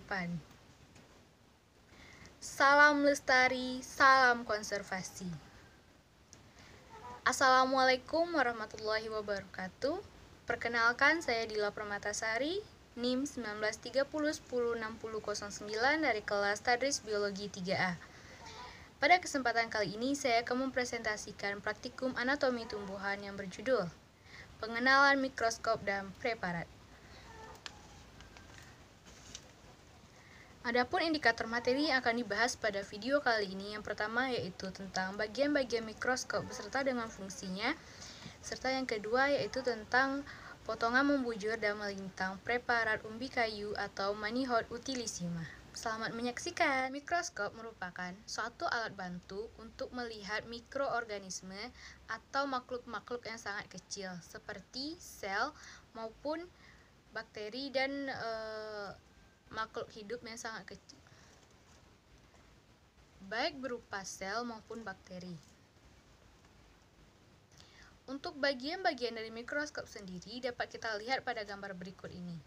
depan. Salam lestari, salam konservasi. Assalamualaikum warahmatullahi wabarakatuh. Perkenalkan, saya Dila Permatasari, NIM 1930106009 dari kelas Tadris Biologi 3A. Pada kesempatan kali ini, saya akan mempresentasikan praktikum anatomi tumbuhan yang berjudul Pengenalan Mikroskop dan Preparat. Adapun indikator materi yang akan dibahas pada video kali ini, yang pertama yaitu tentang bagian-bagian mikroskop beserta dengan fungsinya, serta yang kedua yaitu tentang potongan membujur dan melintang preparat umbi kayu atau Manihot utilissima. Selamat menyaksikan. Mikroskop merupakan suatu alat bantu untuk melihat mikroorganisme atau makhluk-makhluk yang sangat kecil seperti sel maupun bakteri dan makhluk hidup yang sangat kecil, baik berupa sel maupun bakteri. Untuk bagian-bagian dari mikroskop sendiri dapat kita lihat pada gambar berikut ini.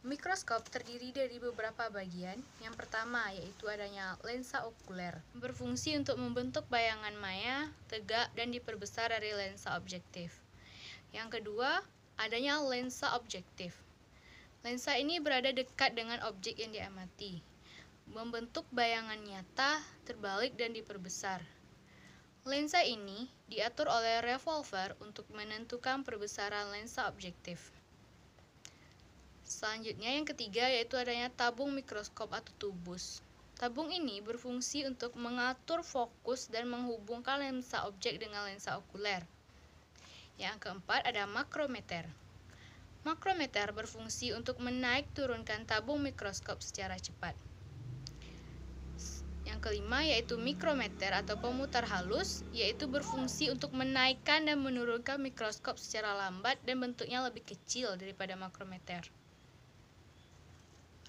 Mikroskop terdiri dari beberapa bagian. Yang pertama yaitu adanya lensa okuler, berfungsi untuk membentuk bayangan maya, tegak, dan diperbesar dari lensa objektif. Yang kedua, adanya lensa objektif. Lensa ini berada dekat dengan objek yang diamati, membentuk bayangan nyata, terbalik, dan diperbesar. Lensa ini diatur oleh revolver untuk menentukan perbesaran lensa objektif. Selanjutnya yang ketiga yaitu adanya tabung mikroskop atau tubus. Tabung ini berfungsi untuk mengatur fokus dan menghubungkan lensa objek dengan lensa okuler. Yang keempat ada makrometer. Makrometer berfungsi untuk menaik turunkan tabung mikroskop secara cepat. Yang kelima yaitu mikrometer atau pemutar halus, yaitu berfungsi untuk menaikkan dan menurunkan mikroskop secara lambat dan bentuknya lebih kecil daripada makrometer.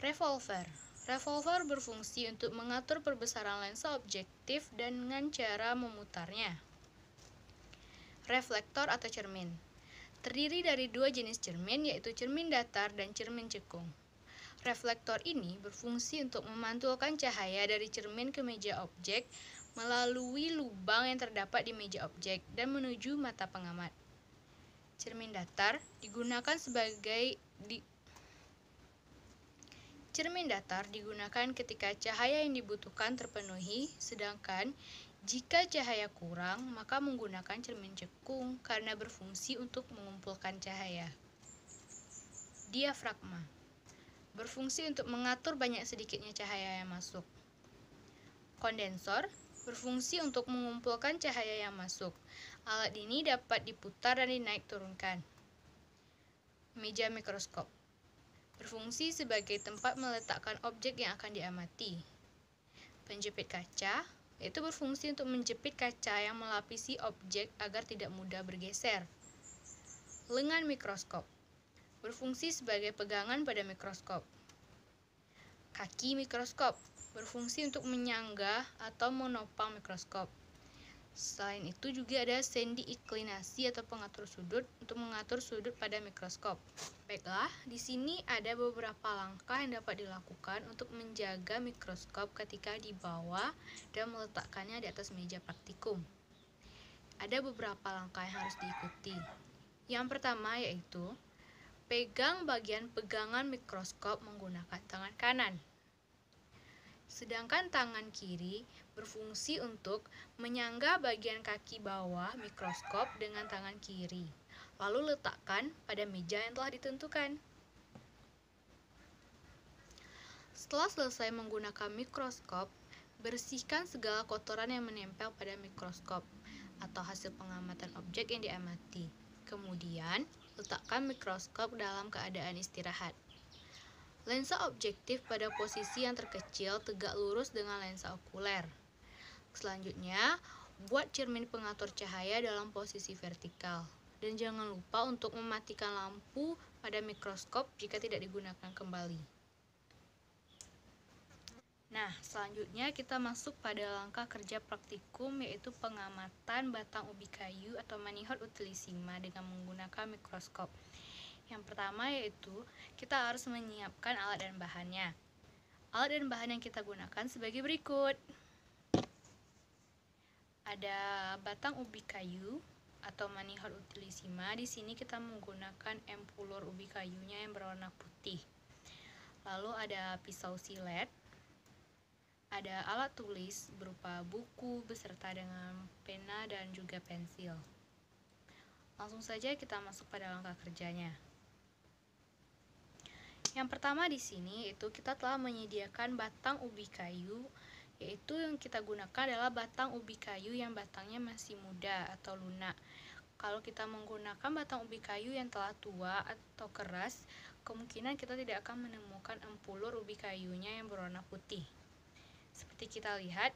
Revolver. Revolver berfungsi untuk mengatur perbesaran lensa objektif dengan cara memutarnya. Reflektor atau cermin. Terdiri dari dua jenis cermin, yaitu cermin datar dan cermin cekung. Reflektor ini berfungsi untuk memantulkan cahaya dari cermin ke meja objek melalui lubang yang terdapat di meja objek dan menuju mata pengamat. Cermin datar digunakan ketika cahaya yang dibutuhkan terpenuhi, sedangkan jika cahaya kurang, maka menggunakan cermin cekung karena berfungsi untuk mengumpulkan cahaya. Diafragma berfungsi untuk mengatur banyak sedikitnya cahaya yang masuk. Kondensor berfungsi untuk mengumpulkan cahaya yang masuk. Alat ini dapat diputar dan dinaik turunkan. Meja mikroskop berfungsi sebagai tempat meletakkan objek yang akan diamati. Penjepit kaca yaitu berfungsi untuk menjepit kaca yang melapisi objek agar tidak mudah bergeser. Lengan mikroskop berfungsi sebagai pegangan pada mikroskop. Kaki mikroskop berfungsi untuk menyangga atau menopang mikroskop. Selain itu juga ada sendi inklinasi atau pengatur sudut untuk mengatur sudut pada mikroskop. Baiklah, di sini ada beberapa langkah yang dapat dilakukan untuk menjaga mikroskop ketika dibawa dan meletakkannya di atas meja praktikum. Ada beberapa langkah yang harus diikuti. Yang pertama yaitu pegang bagian pegangan mikroskop menggunakan tangan kanan. Sedangkan tangan kiri berfungsi untuk menyangga bagian kaki bawah mikroskop dengan tangan kiri, lalu letakkan pada meja yang telah ditentukan. Setelah selesai menggunakan mikroskop, bersihkan segala kotoran yang menempel pada mikroskop atau hasil pengamatan objek yang diamati. Kemudian, letakkan mikroskop dalam keadaan istirahat. Lensa objektif pada posisi yang terkecil tegak lurus dengan lensa okuler. Selanjutnya, buat cermin pengatur cahaya dalam posisi vertikal. Dan jangan lupa untuk mematikan lampu pada mikroskop jika tidak digunakan kembali. Nah, selanjutnya kita masuk pada langkah kerja praktikum, yaitu pengamatan batang ubi kayu atau Manihot utilissima dengan menggunakan mikroskop. Yang pertama yaitu kita harus menyiapkan alat dan bahannya. Alat dan bahan yang kita gunakan sebagai berikut. Ada batang ubi kayu atau Manihot utilissima. Di sini kita menggunakan empulur ubi kayunya yang berwarna putih. Lalu ada pisau silet. Ada alat tulis berupa buku beserta dengan pena dan juga pensil. Langsung saja kita masuk pada langkah kerjanya. Yang pertama di sini itu kita telah menyediakan batang ubi kayu, yaitu yang kita gunakan adalah batang ubi kayu yang batangnya masih muda atau lunak. Kalau kita menggunakan batang ubi kayu yang telah tua atau keras, kemungkinan kita tidak akan menemukan empulur ubi kayunya yang berwarna putih. Seperti kita lihat,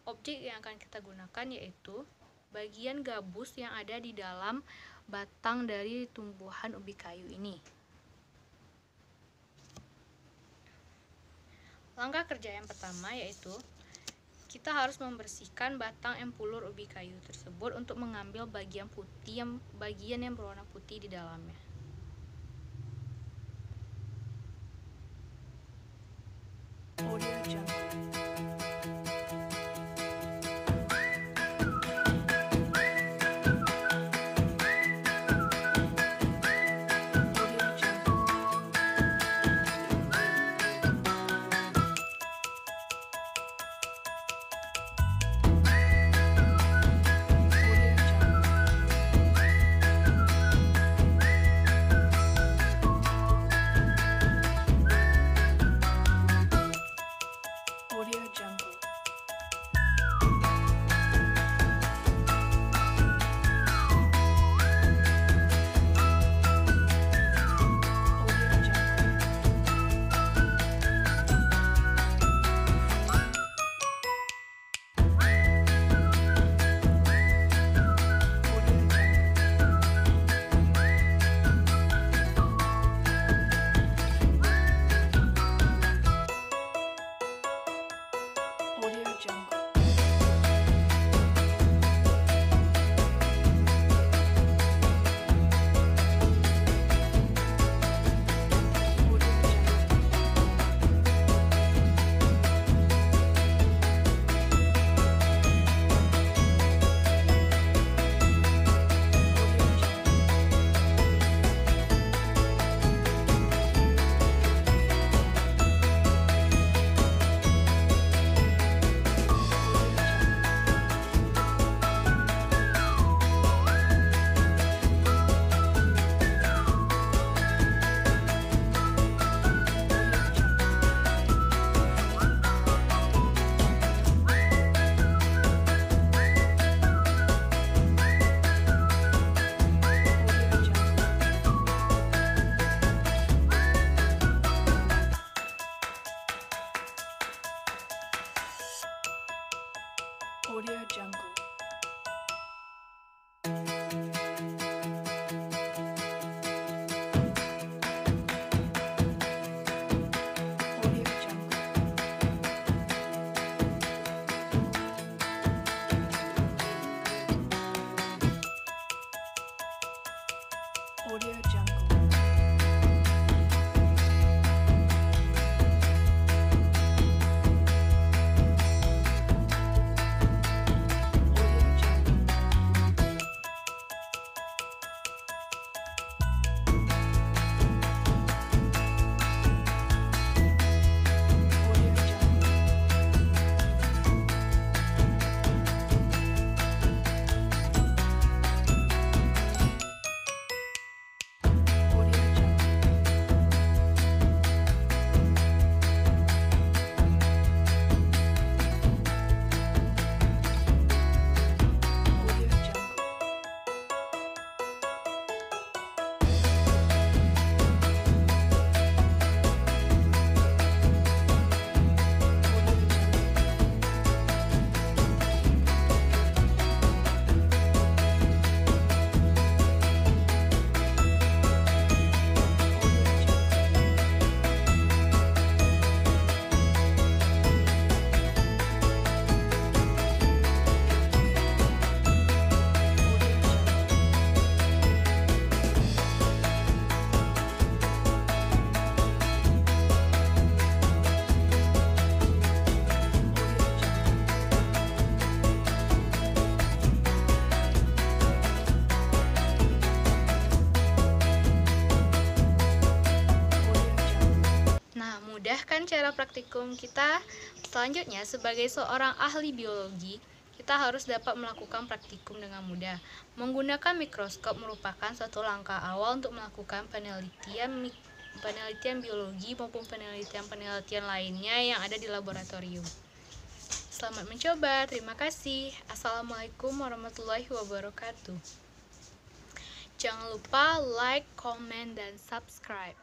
objek yang akan kita gunakan yaitu bagian gabus yang ada di dalam batang dari tumbuhan ubi kayu ini. Langkah kerja yang pertama yaitu kita harus membersihkan batang empulur ubi kayu tersebut untuk mengambil bagian yang berwarna putih di dalamnya. melanjutkan cara praktikum kita selanjutnya, sebagai seorang ahli biologi, kita harus dapat melakukan praktikum dengan mudah. Menggunakan mikroskop merupakan suatu langkah awal untuk melakukan penelitian biologi maupun penelitian lainnya yang ada di laboratorium. Selamat mencoba, terima kasih. Assalamualaikum warahmatullahi wabarakatuh. Jangan lupa like, comment, dan subscribe.